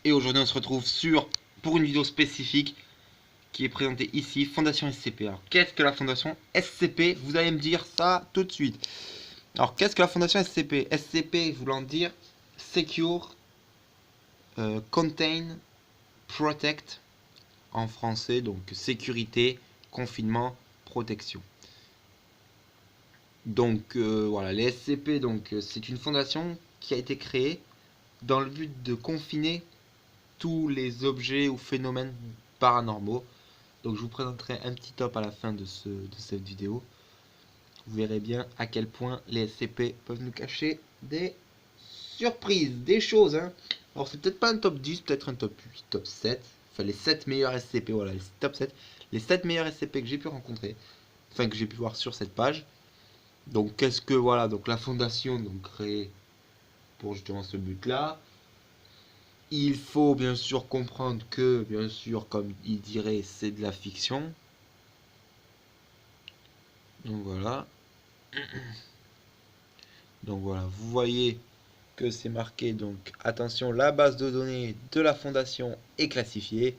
Et aujourd'hui on se retrouve pour une vidéo spécifique qui est présentée ici, Fondation SCP. Alors qu'est-ce que la Fondation SCP? Vous allez me dire ça tout de suite. Alors qu'est-ce que la Fondation SCP? SCP voulant dire Secure, Contain, Protect en français, donc sécurité, confinement, protection. Donc voilà, les SCP, c'est une fondation qui a été créée dans le but de confiner tous les objets ou phénomènes paranormaux. Donc je vous présenterai un petit top à la fin de cette vidéo. Vous verrez bien à quel point les SCP peuvent nous cacher des surprises, des choses. Alors c'est peut-être pas un top 10, peut-être un top 8, top 7. Enfin les 7 meilleurs SCP, voilà, les top 7. Les 7 meilleurs SCP que j'ai pu rencontrer, enfin que j'ai pu voir sur cette page. Donc qu'est-ce que, voilà, donc la fondation donc créée pour justement ce but-là. Il faut bien sûr comprendre que, bien sûr, comme il dirait, c'est de la fiction. Donc voilà. Donc voilà, vous voyez que c'est marqué, donc attention, la base de données de la fondation est classifiée.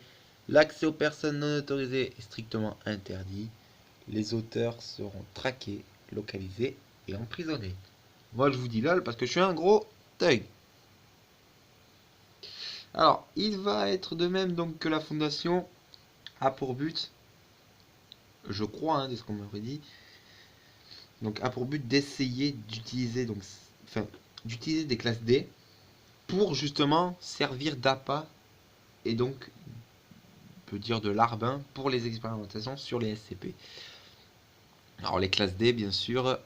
L'accès aux personnes non autorisées est strictement interdit. Les auteurs seront traqués, localisés et emprisonnés. Moi je vous dis lol parce que je suis un gros thug. Alors, il va être de même donc que la fondation a pour but, je crois, de ce qu'on m'aurait dit, donc a pour but d'essayer d'utiliser d'utiliser des classes D pour justement servir d'appât et donc on peut dire de larbin pour les expérimentations sur les SCP. Alors les classes D bien sûr.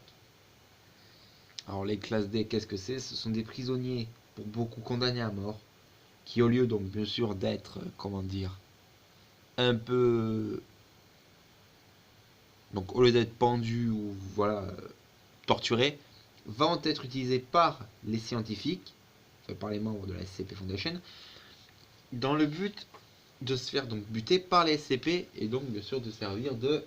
Alors les classes D, qu'est-ce que c'est? Ce sont des prisonniers pour beaucoup condamnés à mort qui, au lieu donc bien sûr d'être, comment dire, un peu, donc au lieu d'être pendus ou voilà, torturés, vont être utilisés par les scientifiques, enfin, par les membres de la SCP Foundation, dans le but de se faire donc buter par les SCP et donc bien sûr de servir de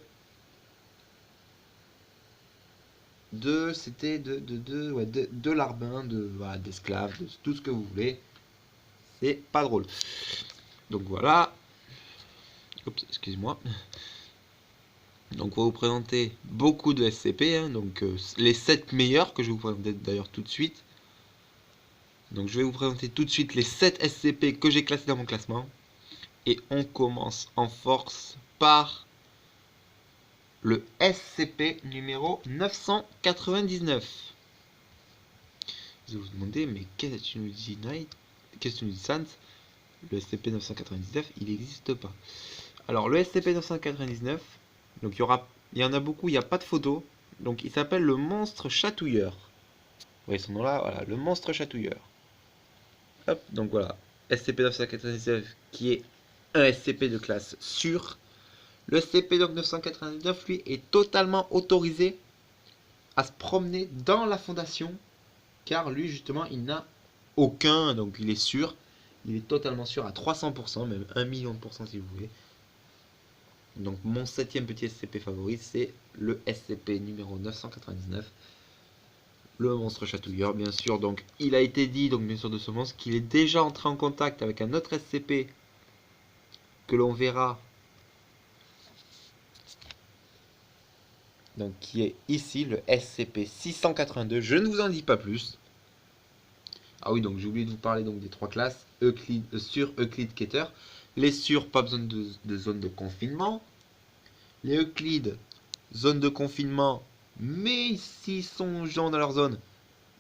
larbin, voilà, d'esclaves, de tout ce que vous voulez. C'est pas drôle. Donc voilà. Oups, excuse-moi. Donc on va vous présenter beaucoup de SCP, donc les 7 meilleurs que je vais vous présenter d'ailleurs tout de suite. Donc je vais vous présenter tout de suite les 7 SCP que j'ai classés dans mon classement. Et on commence en force par le SCP numéro 999. Je vais vous demander, mais qu'est-ce que tu nous dis, Night? Qu'est-ce que tu nous dis, Sans? Le SCP 999, il n'existe pas. Alors, le SCP 999, donc il y en a beaucoup, il n'y a pas de photo. Donc, il s'appelle le monstre chatouilleur. Vous voyez son nom là, voilà, le monstre chatouilleur. Hop, donc voilà, SCP 999 qui est un SCP de classe sûre. Le SCP 999, lui, est totalement autorisé à se promener dans la fondation, car lui, justement, il n'a aucun, donc il est sûr, il est totalement sûr à 300%, même 1 million de pourcents si vous voulez. Donc mon 7ème petit SCP favori, c'est le SCP numéro 999, le monstre chatouilleur, bien sûr. Donc il a été dit, donc bien sûr, de ce monstre, qu'il est déjà entré en contact avec un autre SCP que l'on verra, donc qui est ici, le SCP 682. Je ne vous en dis pas plus. Ah oui, donc j'ai oublié de vous parler donc des 3 classes, Euclide, sur Euclide Keter. Les sur, pas besoin de zone de confinement. Les Euclides, zone de confinement, mais s'ils sont gens dans leur zone,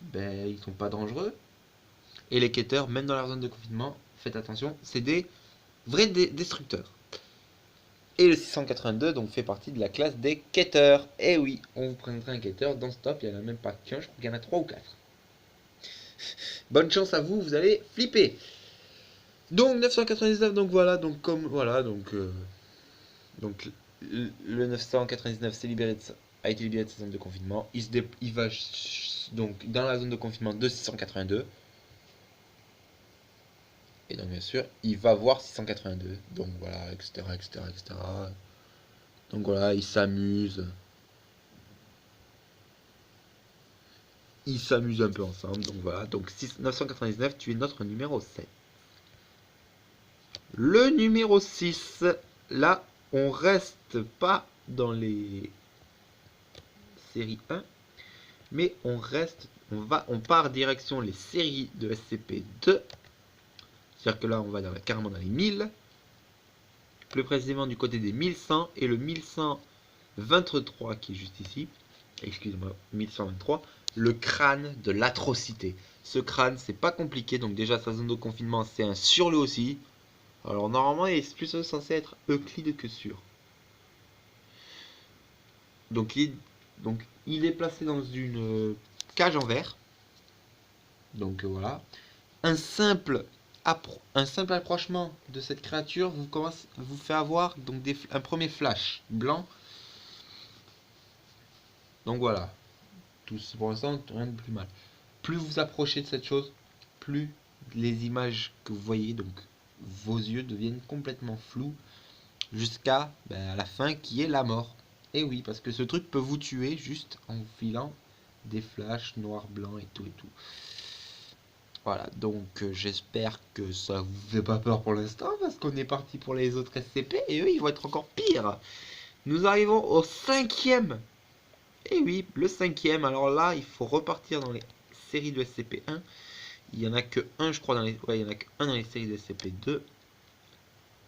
ben ils sont pas dangereux. Et les quêteurs, même dans leur zone de confinement, faites attention, c'est des vrais destructeurs. Et le 682 donc fait partie de la classe des quêteurs. Et oui, on vous présentera un quêteur dans ce top, il n'y en a même pas qu'un, je crois qu'il y en a 3 ou 4. Bonne chance à vous, vous allez flipper. Donc 999, donc voilà, donc comme voilà, donc le 999 a été libéré de sa zone de confinement. Il va donc dans la zone de confinement de 682. Et donc bien sûr, il va voir 682. Donc voilà, etc. etc., etc. Donc voilà, il s'amuse. Ils s'amusent un peu ensemble. Donc voilà, donc 999, tu es notre numéro 7. Le numéro 6, là, on reste pas dans les séries 1, mais on part direction les séries de SCP-2. C'est-à-dire que là, on va carrément dans les 1000. Plus précisément du côté des 1100 et le 1123 qui est juste ici. Excusez-moi, 1123. Le crâne de l'atrocité. Ce crâne, c'est pas compliqué. Donc déjà, sa zone de confinement, c'est un sur lui aussi. Alors normalement, il est plus censé être Euclide que sûr. Donc il est placé dans une cage en verre. Donc voilà. Un simple approchement de cette créature vous fait avoir donc un premier flash blanc. Donc voilà. Pour l'instant, rien de plus mal. Plus vous approchez de cette chose, plus les images que vous voyez, donc vos yeux deviennent complètement flous jusqu'à la fin qui est la mort. Et oui, parce que ce truc peut vous tuer juste en vous filant des flashs noirs, blancs et tout et tout. Voilà, donc j'espère que ça vous fait pas peur pour l'instant, parce qu'on est parti pour les autres SCP, et eux ils vont être encore pires. Nous arrivons au 5e. Et oui, le 5e, alors là, il faut repartir dans les séries de SCP-1. Il y en a que un, je crois, dans les... Ouais, il y en a que un dans les séries de SCP-2.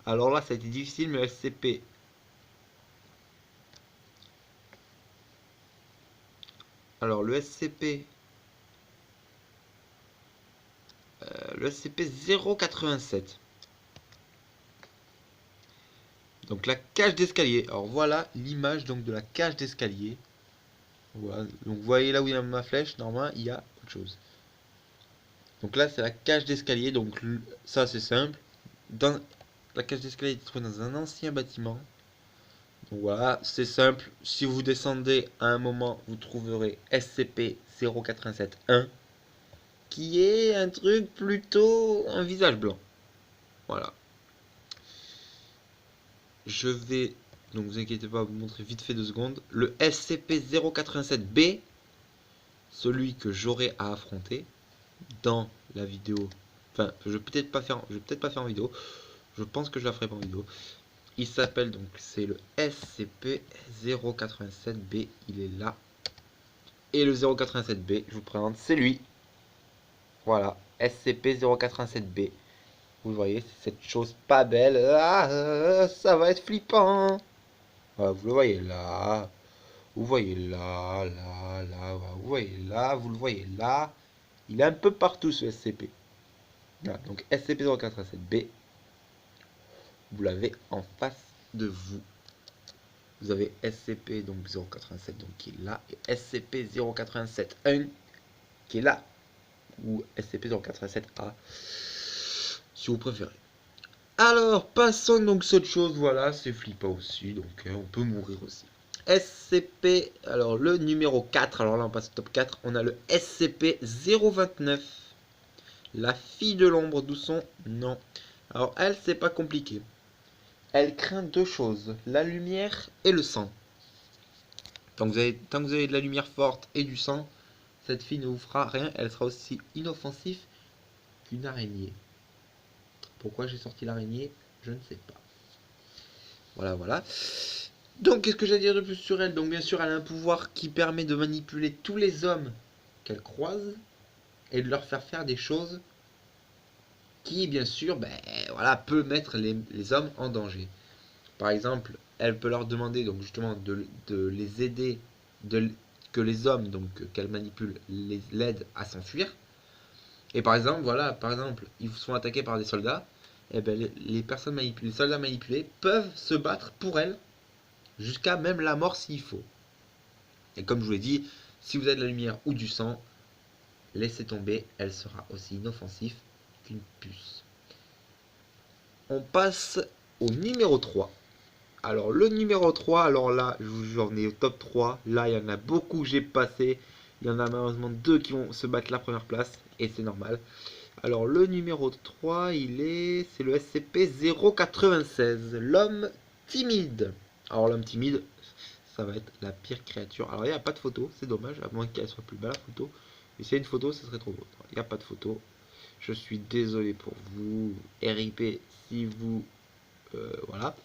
Alors là, ça a été difficile, mais le SCP... Alors, le SCP... le SCP-087. Donc la cage d'escalier. Alors voilà l'image donc de la cage d'escalier. Voilà. Donc vous voyez là où il y a ma flèche, normalement il y a autre chose. Donc là c'est la cage d'escalier, donc ça c'est simple. Dans la cage d'escalier est trouvée dans un ancien bâtiment. Donc voilà, c'est simple. Si vous descendez à un moment, vous trouverez SCP-087-1, qui est un truc plutôt un visage blanc. Voilà. Je vais, donc vous inquiétez pas, vous montrer vite fait 2 secondes. Le SCP-087-B, celui que j'aurai à affronter dans la vidéo. Enfin, je vais peut-être pas faire en vidéo. Je pense que je la ferai pas en vidéo. Il s'appelle donc, c'est le SCP-087-B. Il est là. Et le 087-B, je vous présente, c'est lui. Voilà, SCP-087-B. Vous voyez, c'est cette chose pas belle. Ah, ça va être flippant. Voilà, vous le voyez là. Vous voyez là, là, là. Vous voyez là, vous le voyez là. Il est un peu partout ce SCP. Voilà, donc SCP-087-B. Vous l'avez en face de vous. Vous avez SCP donc 087 donc qui est là. Et SCP-087-1 qui est là. Ou SCP-087-A. Si vous préférez. Alors, passons donc cette chose, voilà, c'est flippant aussi, donc on peut mourir aussi. SCP, alors le numéro 4, alors là on passe au top 4, on a le SCP-029, la fille de l'ombre, d'où son nom. Alors elle, c'est pas compliqué. Elle craint 2 choses, la lumière et le sang. Tant que vous avez de la lumière forte et du sang, cette fille ne vous fera rien, elle sera aussi inoffensive qu'une araignée. Pourquoi j'ai sorti l'araignée, je ne sais pas. Voilà, voilà. Donc, qu'est-ce que j'ai à dire de plus sur elle? Donc, bien sûr, elle a un pouvoir qui permet de manipuler tous les hommes qu'elle croise et de leur faire des choses qui, bien sûr, voilà, peut mettre les hommes en danger. Par exemple, elle peut leur demander, donc justement, de les aider, que les hommes, donc qu'elle manipule, l'aident à s'enfuir. Et par exemple, voilà, ils sont attaqués par des soldats. Et les soldats manipulés peuvent se battre pour elle jusqu'à même la mort s'il faut. Et comme je vous l'ai dit, si vous avez de la lumière ou du sang, laissez tomber, elle sera aussi inoffensive qu'une puce. On passe au numéro 3. Alors le numéro 3, alors là, j'en ai au top 3. Là, il y en a beaucoup que j'ai passé. Il y en a malheureusement 2 qui vont se battre la première place, et c'est normal. Alors le numéro 3, c'est le SCP-096, l'homme timide. Alors l'homme timide, ça va être la pire créature. Alors il n'y a pas de photo, c'est dommage, à moins qu'elle soit plus belle la photo. Mais s'il y a une photo, ce serait trop beau. Il n'y a pas de photo. Je suis désolé pour vous. RIP si vous... voilà.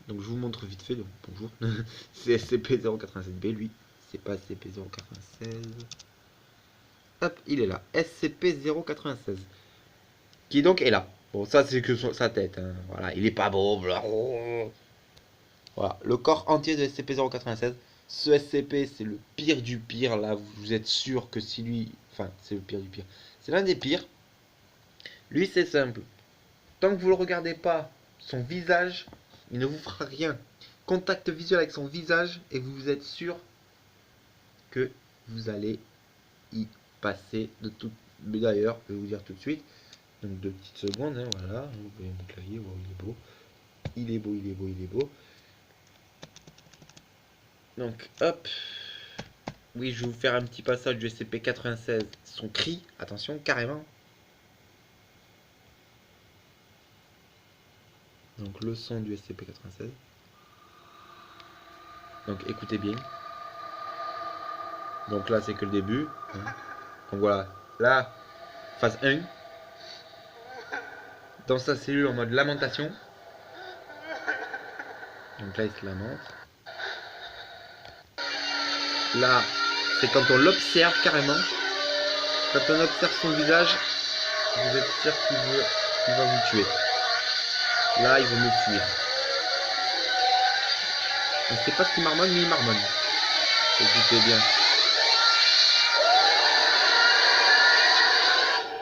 Donc je vous montre vite fait. Donc, bonjour. C'est SCP-087B, lui. C'est pas SCP-096. Hop, il est là. SCP-096. Qui donc est là. Bon, ça c'est que sa tête. Hein. Voilà, il est pas beau. Voilà, le corps entier de SCP-096. Ce SCP, c'est le pire du pire. Là, vous êtes sûr que si lui... Enfin, c'est le pire du pire. C'est l'un des pires. Lui, c'est simple. Tant que vous ne le regardez pas, son visage, il ne vous fera rien. Contact visuel avec son visage et vous êtes sûr que vous allez y passer de tout. Mais d'ailleurs, je vais vous dire tout de suite. Donc 2 petites secondes, hein, voilà. Vous voyez mon clavier, oh, il est beau. Il est beau, il est beau, il est beau. Donc hop. Oui, je vais vous faire un petit passage du SCP-96. Son cri, attention, carrément. Donc le son du SCP-96. Donc écoutez bien. Donc là, c'est que le début. Hein. Donc voilà. Là, phase 1. Dans sa cellule en mode lamentation. Donc là, il se lamente. Là, c'est quand on l'observe carrément. Quand on observe son visage, vous êtes sûr qu'il va vous tuer. Là, il veut me fuir. On ne sait pas ce qu'il marmonne, mais il marmonne. Écoutez bien.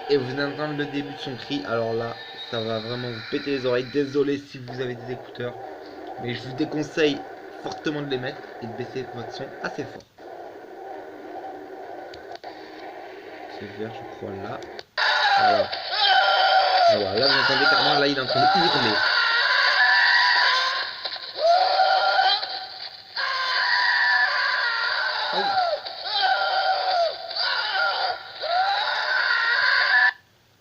Et vous entendez le début de son cri. Alors là, ça va vraiment vous péter les oreilles. Désolé si vous avez des écouteurs. Mais je vous déconseille fortement de les mettre et de baisser votre son assez fort. C'est vert, je crois, là. Voilà. Voilà, là vous entendez carrément, là il est en train de hurler.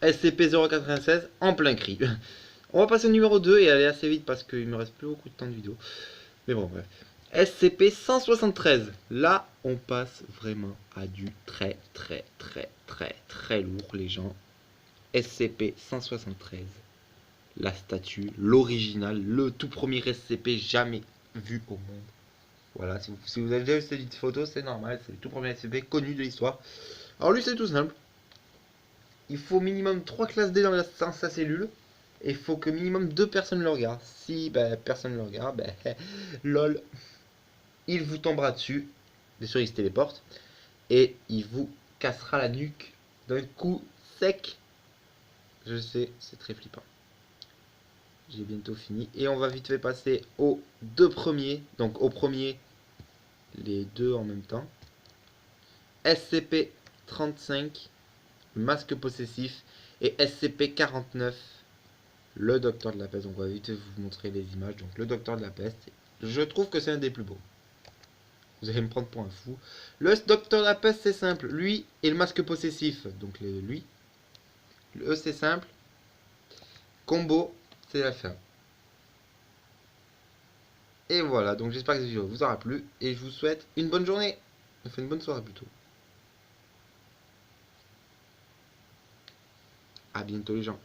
SCP-096 en plein cri. On va passer au numéro 2 et aller assez vite parce qu'il me reste plus beaucoup de temps de vidéo. Mais bon, bref. SCP-173. Là, on passe vraiment à du très lourd, les gens. SCP-173. La statue, l'original, le tout premier SCP jamais vu au monde. Voilà, si vous avez déjà vu cette photo, c'est normal. C'est le tout premier SCP connu de l'histoire. Alors lui, c'est tout simple. Il faut minimum 3 classes D dans sa cellule. Et il faut que minimum 2 personnes le regardent. Si personne ne le regarde, lol, il vous tombera dessus. Bien sûr, il se téléporte. Et il vous cassera la nuque d'un coup sec. Je sais, c'est très flippant. J'ai bientôt fini. Et on va vite fait passer aux 2 premiers. Donc au premier, les 2 en même temps. SCP-35, masque possessif. Et SCP-49, le docteur de la peste. Donc on va vite vous montrer les images. Donc le docteur de la peste. Je trouve que c'est un des plus beaux. Vous allez me prendre pour un fou. Le docteur de la peste, c'est simple. Lui et le masque possessif. Donc lui. Le c'est simple. Combo, c'est la fin. Et voilà. Donc j'espère que cette vidéo vous aura plu. Et je vous souhaite une bonne journée. Enfin une bonne soirée plutôt. À bientôt les gens.